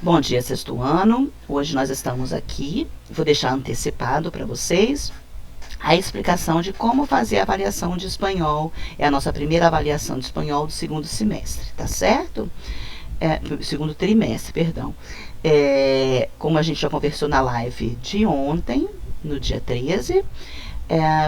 Bom dia, sexto ano. Hoje nós estamos aqui. Vou deixar antecipado para vocês a explicação de como fazer a avaliação de espanhol. É a nossa primeira avaliação de espanhol do segundo semestre, tá certo? Segundo trimestre, perdão. Como a gente já conversou na live de ontem, no dia 13,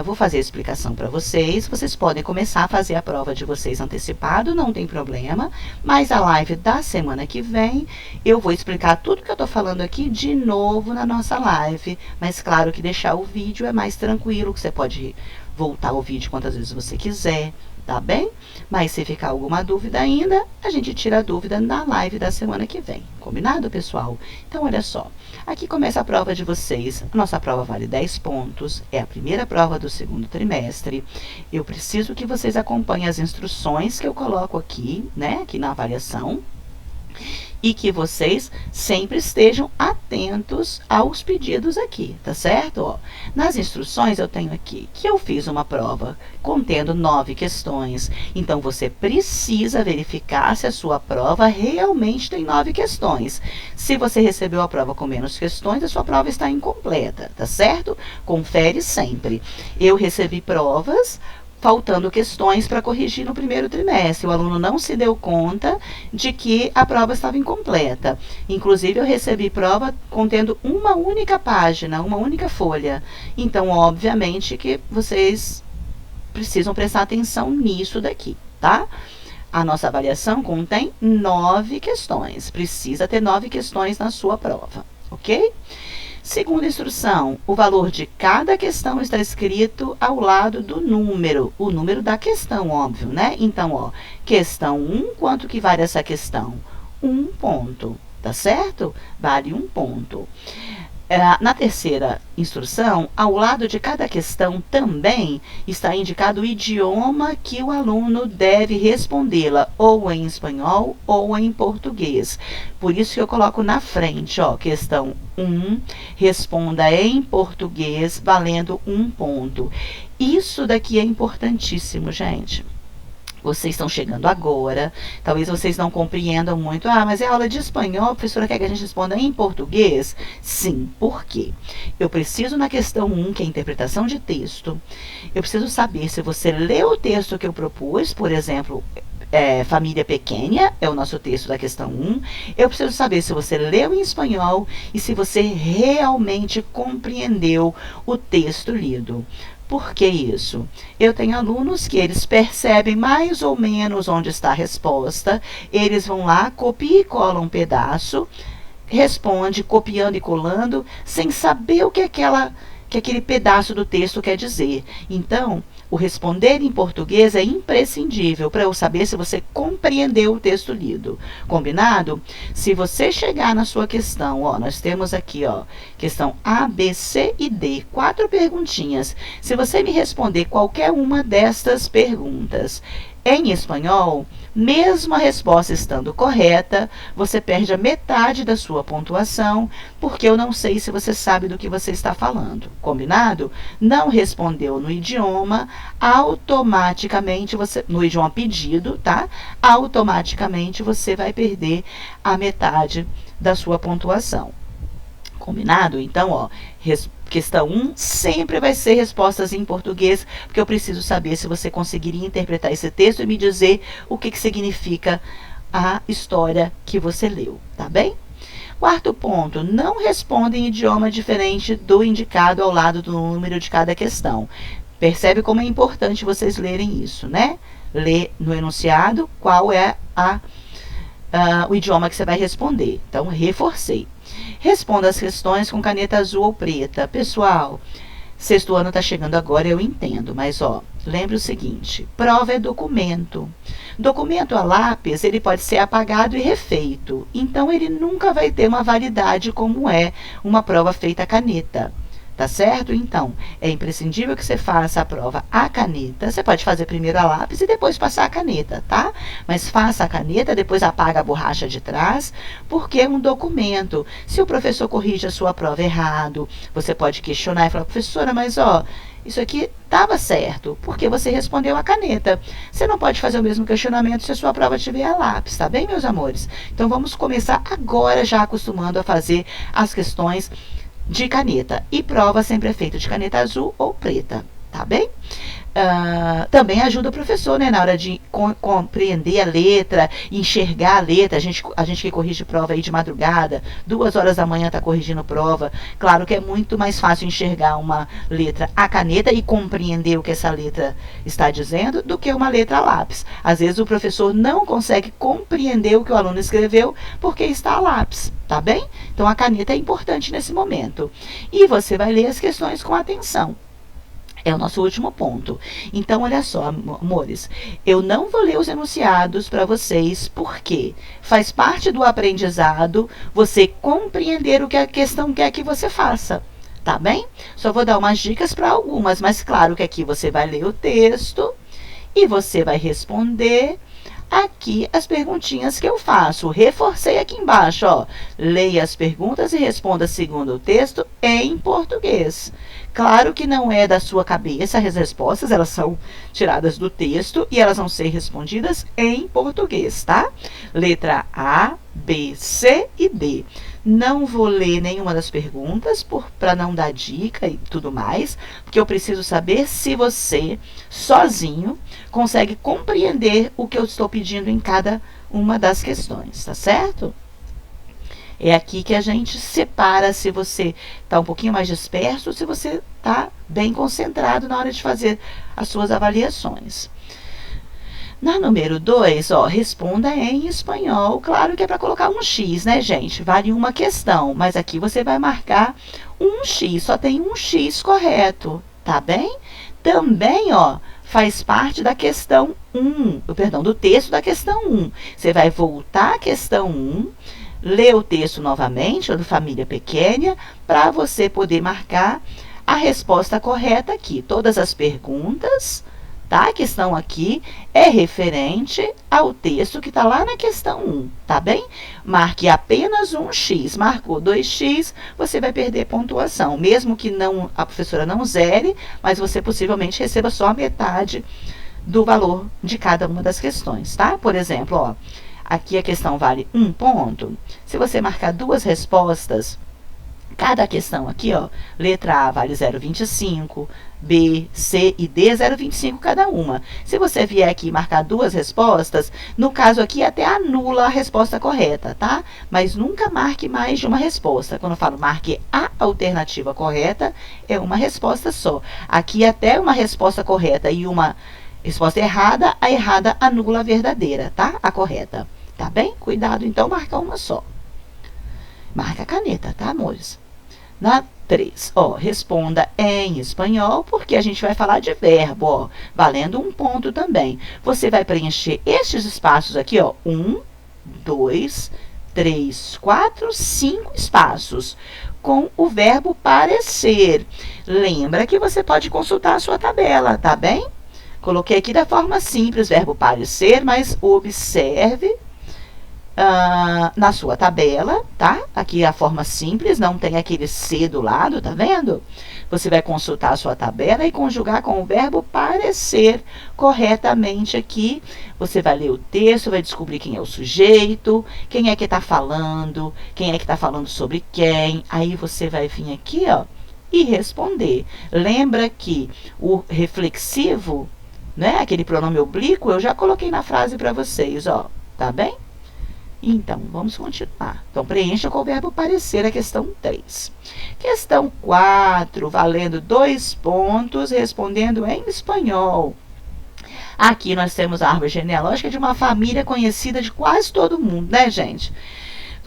vou fazer a explicação para vocês. Vocês podem começar a fazer a prova de vocês antecipado, não tem problema. Mas a live da semana que vem, eu vou explicar tudo que eu estou falando aqui de novo na nossa live. Mas claro que deixar o vídeo é mais tranquilo, que você pode voltar o vídeo quantas vezes você quiser, tá bem? Mas se ficar alguma dúvida ainda, a gente tira a dúvida na live da semana que vem. Combinado, pessoal? Então, olha só. Aqui começa a prova de vocês. A nossa prova vale 10 pontos. É a primeira prova do segundo trimestre. Eu preciso que vocês acompanhem as instruções que eu coloco aqui, né? Aqui na avaliação. E que vocês sempre estejam atentos aos pedidos aqui, tá certo? Ó, nas instruções eu tenho aqui que eu fiz uma prova contendo 9 questões. Então, você precisa verificar se a sua prova realmente tem 9 questões. Se você recebeu a prova com menos questões, a sua prova está incompleta, tá certo? Confere sempre. Eu recebi provas faltando questões para corrigir no primeiro trimestre. O aluno não se deu conta de que a prova estava incompleta. Inclusive, eu recebi prova contendo uma única página, uma única folha. Então, obviamente que vocês precisam prestar atenção nisso daqui, tá? A nossa avaliação contém 9 questões. Precisa ter 9 questões na sua prova, ok? Segunda instrução, o valor de cada questão está escrito ao lado do número, o número da questão, óbvio, né? Então, ó, questão 1, quanto que vale essa questão? 1 ponto, tá certo? Vale 1 ponto. Na terceira instrução, ao lado de cada questão também está indicado o idioma que o aluno deve respondê-la, ou em espanhol ou em português. Por isso que eu coloco na frente, ó, questão 1, responda em português, valendo 1 ponto. Isso daqui é importantíssimo, gente. Vocês estão chegando agora, talvez vocês não compreendam muito. Ah, mas é aula de espanhol, a professora quer que a gente responda em português? Sim, por quê? Eu preciso na questão 1, que é a interpretação de texto, eu preciso saber se você leu o texto que eu propus, por exemplo, família pequena, é o nosso texto da questão 1. Eu preciso saber se você leu em espanhol e se você realmente compreendeu o texto lido. Por que isso? Eu tenho alunos que eles percebem mais ou menos onde está a resposta, eles vão lá, copiam e colam um pedaço, responde copiando e colando, sem saber o que aquele pedaço do texto quer dizer. Então, o responder em português é imprescindível para eu saber se você compreendeu o texto lido. Combinado? Se você chegar na sua questão, ó, nós temos aqui, ó, questão A, B, C e D, 4 perguntinhas. Se você me responder qualquer uma destas perguntas em espanhol, mesmo a resposta estando correta, você perde a metade da sua pontuação, porque eu não sei se você sabe do que você está falando. Combinado? Não respondeu no idioma, automaticamente no idioma pedido, tá? Automaticamente você vai perder a metade da sua pontuação. Combinado? Então, ó, questão 1 sempre vai ser respostas em português, porque eu preciso saber se você conseguiria interpretar esse texto e me dizer o que significa a história que você leu, tá bem? Quarto ponto, não responda em idioma diferente do indicado ao lado do número de cada questão. Percebe como é importante vocês lerem isso, né? Lê no enunciado qual é o idioma que você vai responder. Então, reforcei. Responda as questões com caneta azul ou preta. Pessoal, sexto ano está chegando agora, eu entendo, mas ó, lembre o seguinte, prova é documento. Documento a lápis, ele pode ser apagado e refeito, então ele nunca vai ter uma validade como é uma prova feita a caneta. Tá certo? Então, é imprescindível que você faça a prova à caneta. Você pode fazer primeiro a lápis e depois passar a caneta, tá? Mas faça a caneta, depois apaga a borracha de trás, porque é um documento. Se o professor corrige a sua prova errado, você pode questionar e falar, professora, mas ó, isso aqui estava certo, porque você respondeu a caneta. Você não pode fazer o mesmo questionamento se a sua prova tiver a lápis, tá bem, meus amores? Então, vamos começar agora já acostumando a fazer as questões de caneta. E prova sempre é feita de caneta azul ou preta, tá bem? Também ajuda o professor, né, na hora de compreender a letra, enxergar a letra. A gente que corrige prova aí de madrugada, 2 horas da manhã está corrigindo prova. Claro que é muito mais fácil enxergar uma letra à caneta e compreender o que essa letra está dizendo do que uma letra a lápis. Às vezes o professor não consegue compreender o que o aluno escreveu porque está a lápis, tá bem? Então a caneta é importante nesse momento. E você vai ler as questões com atenção. É o nosso último ponto. Então, olha só, amores, eu não vou ler os enunciados para vocês, porque faz parte do aprendizado você compreender o que a questão quer que você faça, tá bem? Só vou dar umas dicas para algumas, mas claro que aqui você vai ler o texto e você vai responder aqui as perguntinhas que eu faço. Reforcei aqui embaixo, ó. Leia as perguntas e responda segundo o texto em português. Claro que não é da sua cabeça as respostas, elas são tiradas do texto e elas vão ser respondidas em português, tá? Letra A, B, C e D. Não vou ler nenhuma das perguntas para não dar dica e tudo mais, porque eu preciso saber se você, sozinho, consegue compreender o que eu estou pedindo em cada uma das questões, tá certo? É aqui que a gente separa se você está um pouquinho mais disperso ou se você está bem concentrado na hora de fazer as suas avaliações. Na número 2, ó, responda em espanhol. Claro que é para colocar um X, né, gente? Vale uma questão, mas aqui você vai marcar um X, só tem um X correto, tá bem? Também, ó, faz parte da questão 1, perdão, do texto da questão 1. Você vai voltar à questão 1, ler o texto novamente, ou do Família Pequena, para você poder marcar a resposta correta aqui. Todas as perguntas, tá, que estão aqui, é referente ao texto que está lá na questão 1, tá bem? Marque apenas um X. Marcou 2X, você vai perder pontuação. Mesmo que não, a professora não zere, mas você possivelmente receba só a metade do valor de cada uma das questões, tá? Por exemplo, ó, aqui a questão vale 1 ponto. Se você marcar 2 respostas, cada questão aqui, ó, letra A vale 0,25, B, C e D 0,25 cada uma. Se você vier aqui e marcar 2 respostas, no caso aqui até anula a resposta correta, tá? Mas nunca marque mais de uma resposta. Quando eu falo marque a alternativa correta, é uma resposta só. Aqui até uma resposta correta e uma resposta errada, a errada anula a verdadeira, tá? A correta. Tá bem? Cuidado, então, marcar uma só. Marca a caneta, tá, amores? Na 3, ó, responda em espanhol, porque a gente vai falar de verbo, ó, valendo 1 ponto também. Você vai preencher estes espaços aqui, ó, 1, 2, 3, 4, 5 espaços, com o verbo parecer. Lembra que você pode consultar a sua tabela, tá bem? Coloquei aqui da forma simples, verbo parecer, mas observe na sua tabela, tá? Aqui a forma simples, não tem aquele C do lado, tá vendo? Você vai consultar a sua tabela e conjugar com o verbo parecer corretamente aqui. Você vai ler o texto, vai descobrir quem é o sujeito, quem é que está falando, quem é que está falando sobre quem. Aí você vai vir aqui, ó, e responder. Lembra que o reflexivo, né, aquele pronome oblíquo, eu já coloquei na frase para vocês, ó, tá bem? Então, vamos continuar. Então, preencha com o verbo parecer a questão 3. Questão 4, valendo 2 pontos, respondendo em espanhol. Aqui nós temos a árvore genealógica de uma família conhecida de quase todo mundo, né, gente?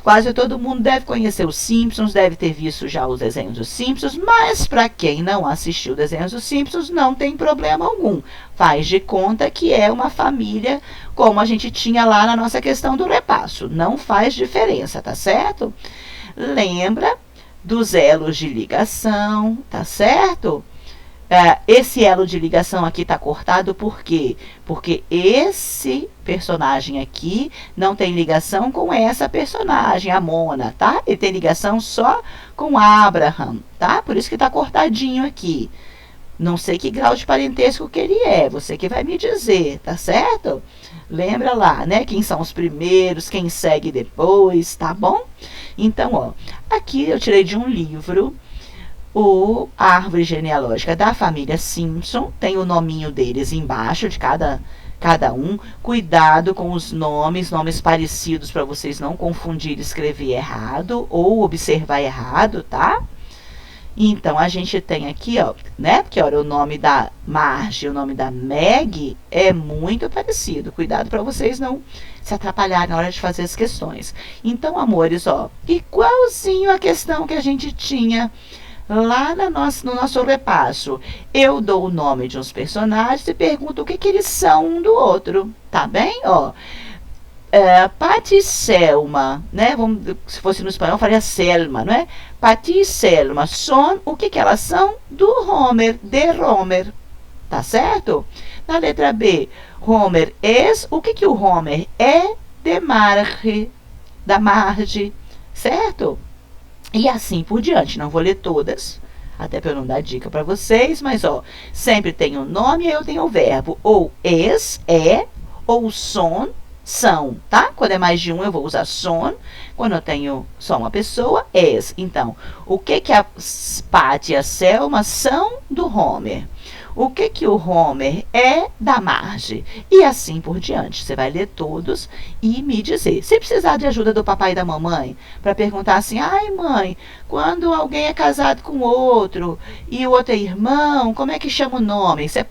Quase todo mundo deve conhecer os Simpsons, deve ter visto já os desenhos dos Simpsons, mas para quem não assistiu desenhos dos Simpsons, não tem problema algum. Faz de conta que é uma família como a gente tinha lá na nossa questão do repasso. Não faz diferença, tá certo? Lembra dos elos de ligação, tá certo? Esse elo de ligação aqui está cortado por quê? Porque esse personagem aqui não tem ligação com essa personagem, a Mona, tá? Ele tem ligação só com Abraham, tá? Por isso que está cortadinho aqui. Não sei que grau de parentesco que ele é, você que vai me dizer, tá certo? Lembra lá, né? Quem são os primeiros, quem segue depois, tá bom? Então, ó, aqui eu tirei de um livro a árvore genealógica da família Simpson, tem o nominho deles embaixo de cada um. Cuidado com os nomes parecidos para vocês não confundirem, escrever errado ou observar errado, tá? Então, a gente tem aqui, ó, né? Porque, olha, o nome da Marge e o nome da Meg é muito parecido. Cuidado para vocês não se atrapalharem na hora de fazer as questões. Então, amores, ó, igualzinho a questão que a gente tinha lá no nosso repasso. Eu dou o nome de uns personagens e pergunto o que eles são um do outro, tá bem? Ó, Patty e Selma, né? Se fosse no espanhol, eu faria Selma, não é? Patty e Selma são, o que elas são? Do Homer, de Homer, tá certo? Na letra B, Homer o que o Homer é? De Marge, da Marge, certo? E assim por diante. Não vou ler todas, até para eu não dar dica para vocês, mas ó, sempre tem o nome e eu tenho o verbo. Ou é, ou são, tá? Quando é mais de um, eu vou usar son. Quando eu tenho só uma pessoa, Então, o que a Patty e a Selma são do Homer? O que o Homer é da Marge? E assim por diante. Você vai ler todos e me dizer. Se precisar de ajuda do papai e da mamãe, para perguntar assim, ai mãe, quando alguém é casado com outro e o outro é irmão, como é que chama o nome? Você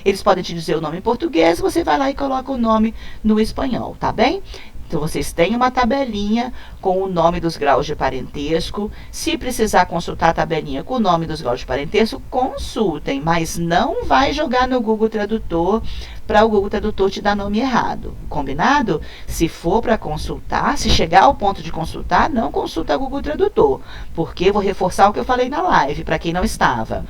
eles podem te dizer o nome em português, você vai lá e coloca o nome no espanhol, tá bem? Então, vocês têm uma tabelinha com o nome dos graus de parentesco. Se precisar consultar a tabelinha com o nome dos graus de parentesco, consultem, mas não vai jogar no Google Tradutor para o Google Tradutor te dar nome errado. Combinado? Se for para consultar, se chegar ao ponto de consultar, não consulta o Google Tradutor, porque eu vou reforçar o que eu falei na live, para quem não estava.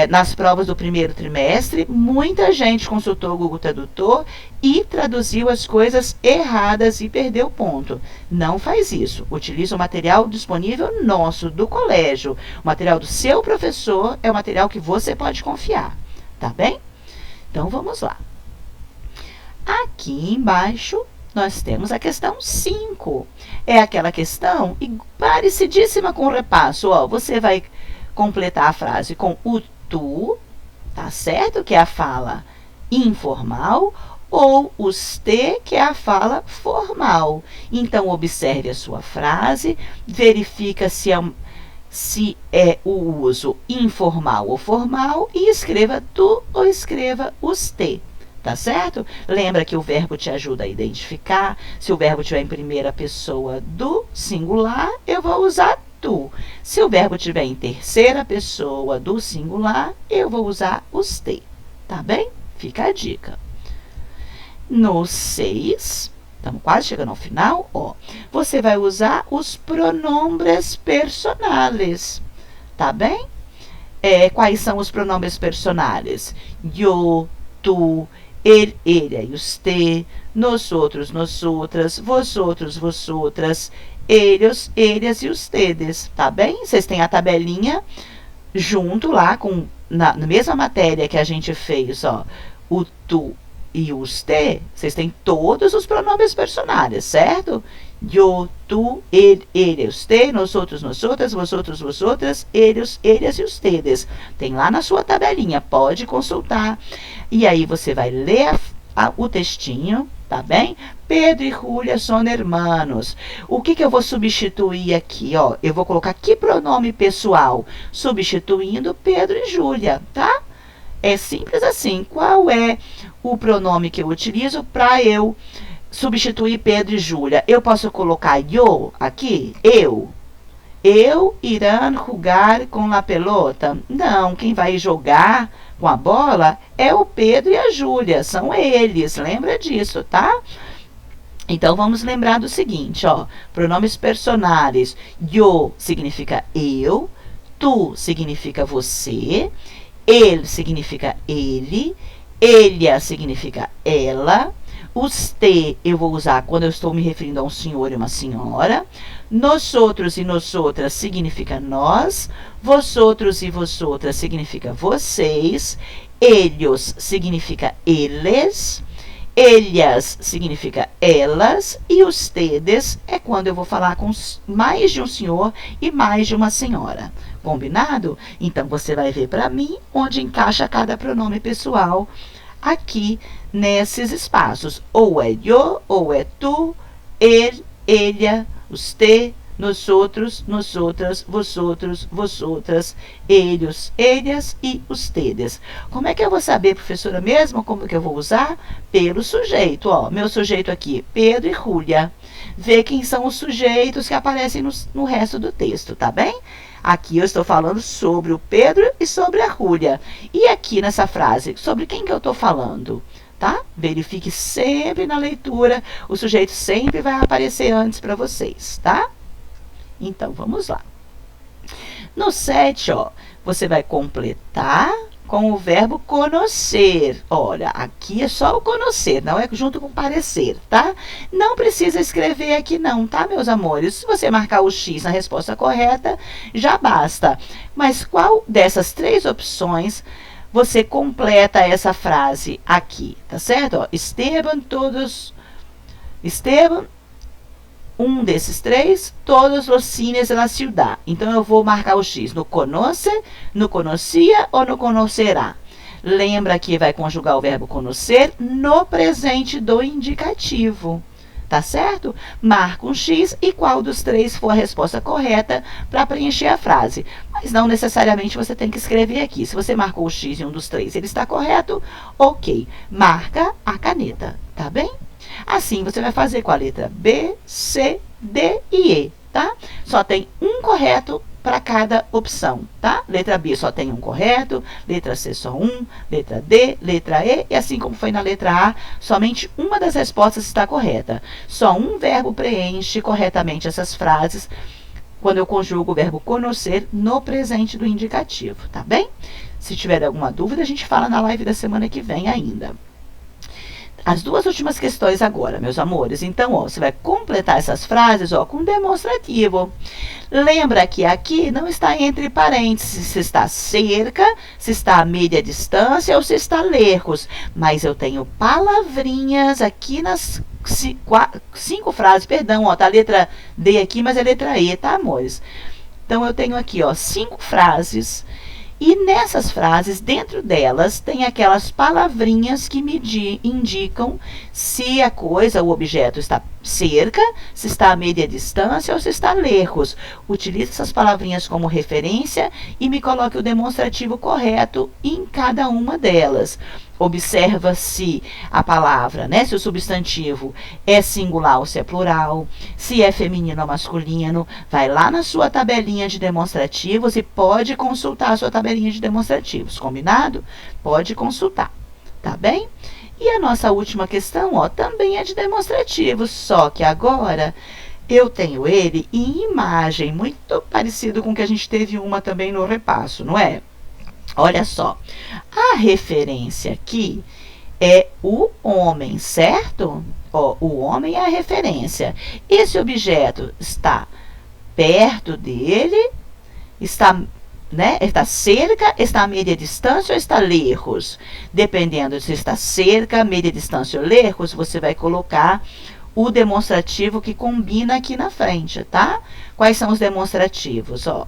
Nas provas do primeiro trimestre, muita gente consultou o Google Tradutor e traduziu as coisas erradas e perdeu ponto. Não faz isso. Utilize o material disponível nosso, do colégio. O material do seu professor é o material que você pode confiar. Tá bem? Então, vamos lá. Aqui embaixo, nós temos a questão 5. É aquela questão parecidíssima com o repasso. Ó, você vai completar a frase com o tu, tá certo? Que é a fala informal, ou os te, que é a fala formal. Então, observe a sua frase, verifica se é o uso informal ou formal e escreva tu ou escreva os te. Tá certo? Lembra que o verbo te ajuda a identificar. Se o verbo estiver em primeira pessoa do singular, eu vou usar tu. Se o verbo estiver em terceira pessoa do singular, eu vou usar os te. Tá bem? Fica a dica. No 6, estamos quase chegando ao final, ó, você vai usar os pronombres personales. Tá bem? Quais são os pronombres personales? Eu, tu, ele, e os te, nós outros, nós outras, vós outros, vós outras, eles, eles e os tedes, tá bem? Vocês têm a tabelinha junto lá, na mesma matéria que a gente fez, ó, o tu e os te, vocês têm todos os pronomes personais, certo? Eu, tu, ele, os te, nós outros, nós outras, vós outros, vós outras, eles e os tedes. Tem lá na sua tabelinha, pode consultar. E aí você vai ler o textinho, tá bem? Pedro e Júlia são hermanos. O que eu vou substituir aqui, ó? Eu vou colocar que pronome pessoal? Substituindo Pedro e Júlia, tá? É simples assim. Qual é o pronome que eu utilizo para eu substituir Pedro e Júlia? Eu posso colocar eu aqui? Eu irão jogar com a pelota? Não, quem vai jogar com a bola é o Pedro e a Júlia, são eles, lembra disso, tá? Então, vamos lembrar do seguinte, ó. Pronomes personais. Yo significa eu. Tu significa você. Ele significa ele. Ella significa ela. Usted eu vou usar quando eu estou me referindo a um senhor e uma senhora. Nosotros e nosotras significa nós. Vosotros e vosotras significa vocês. Ellos significa eles. Ellas significa elas. E ustedes é quando eu vou falar com mais de um senhor e mais de uma senhora. Combinado? Então, você vai ver para mim onde encaixa cada pronome pessoal aqui nesses espaços. Ou é eu, ou é tu, ele, ella, usted, nosotros, nosotras, vosotros, vosotras, ellos, ellas e ustedes. Como é que eu vou saber, professora, mesmo como que eu vou usar? Pelo sujeito, ó. Meu sujeito aqui, Pedro e Júlia. Vê quem são os sujeitos que aparecem no resto do texto, tá bem? Aqui eu estou falando sobre o Pedro e sobre a Júlia. E aqui nessa frase, sobre quem que eu estou falando? Tá? Verifique sempre na leitura, o sujeito sempre vai aparecer antes para vocês, tá? Então, vamos lá. No 7, ó, você vai completar com o verbo conhecer. Olha, aqui é só o conhecer, não é junto com parecer, tá? Não precisa escrever aqui não, tá, meus amores? Se você marcar o X na resposta correta, já basta. Mas qual dessas 3 opções você completa essa frase aqui, tá certo? Ó, Esteban, um desses 3, todos os cines da ciudad. Então, eu vou marcar o X no conoce, no conhecia ou no conocerá. Lembra que vai conjugar o verbo conhecer no presente do indicativo. Tá certo? Marca um X e qual dos 3 for a resposta correta para preencher a frase. Mas não necessariamente você tem que escrever aqui. Se você marcou o X em um dos 3 ele está correto, ok. Marca a caneta, tá bem? Assim, você vai fazer com a letra B, C, D e E, tá? Só tem um correto para cada opção, tá? Letra B só tem um correto, letra C só um, letra D, letra E, e assim como foi na letra A, somente uma das respostas está correta. Só um verbo preenche corretamente essas frases quando eu conjugo o verbo conhecer no presente do indicativo, tá bem? Se tiver alguma dúvida, a gente fala na live da semana que vem ainda. As 2 últimas questões agora, meus amores. Então, ó, você vai completar essas frases, ó, com demonstrativo. Lembra que aqui não está entre parênteses se está cerca, se está a média distância ou se está lejos. Mas eu tenho palavrinhas aqui nas 5 frases. Perdão, ó, tá a letra D aqui, mas é letra E, tá, amores? Então, eu tenho aqui, ó, 5 frases. E nessas frases, dentro delas, tem aquelas palavrinhas que me indicam se a coisa, o objeto está cerca, se está a média distância ou se está lejos. Utilize essas palavrinhas como referência e me coloque o demonstrativo correto em cada uma delas. Observa se a palavra, né, se o substantivo é singular ou se é plural, se é feminino ou masculino. Vai lá na sua tabelinha de demonstrativos e pode consultar a sua tabelinha de demonstrativos, combinado? Pode consultar, tá bem? E a nossa última questão, ó, também é de demonstrativos, só que agora eu tenho ele em imagem, muito parecido com o que a gente teve uma também no repasso, não é? Olha só, a referência aqui é o homem, certo? Ó, o homem é a referência. Esse objeto está perto dele, está, né, está cerca, está a média distância ou está lejos? Dependendo se está cerca, média distância ou lejos, você vai colocar o demonstrativo que combina aqui na frente, tá? Quais são os demonstrativos, ó?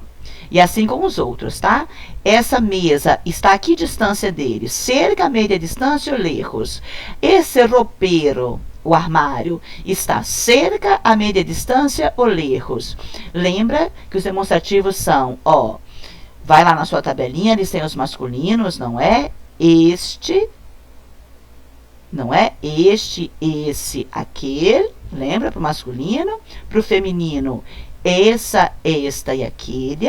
E assim como os outros, tá? Essa mesa está a que distância dele? Cerca, média distância ou lejos? Esse roupeiro, o armário, está cerca, a média distância ou lejos? Lembra que os demonstrativos são, ó, vai lá na sua tabelinha, eles têm os masculinos, não é? Este, não é? Este, esse, aquele, lembra? Para o masculino. Para o feminino, essa, esta e aquele.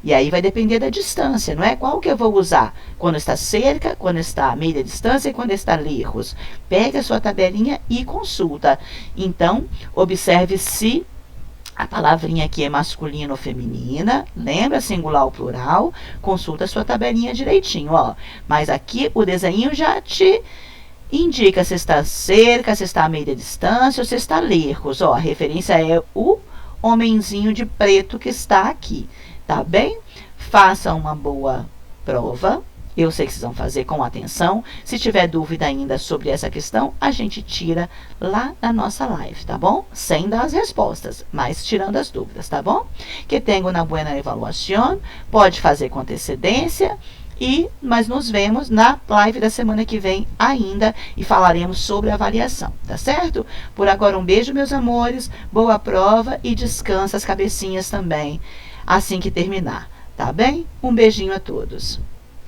E aí vai depender da distância, não é? Qual que eu vou usar? Quando está cerca, quando está a meia distância e quando está lejos. Pega a sua tabelinha e consulta. Então, observe se a palavrinha aqui é masculina ou feminina, lembra, singular ou plural, consulta a sua tabelinha direitinho, ó. Mas aqui o desenho já te indica se está cerca, se está a meia distância ou se está lejos, ó. A referência é o homenzinho de preto que está aqui, tá bem? Faça uma boa prova. Eu sei que vocês vão fazer com atenção. Se tiver dúvida ainda sobre essa questão, a gente tira lá na nossa live, tá bom? Sem dar as respostas, mas tirando as dúvidas, tá bom? Que tenham uma boa avaliação, pode fazer com antecedência, mas nos vemos na live da semana que vem ainda e falaremos sobre a avaliação, tá certo? Por agora, um beijo, meus amores, boa prova e descansa as cabecinhas também, assim que terminar, tá bem? Um beijinho a todos.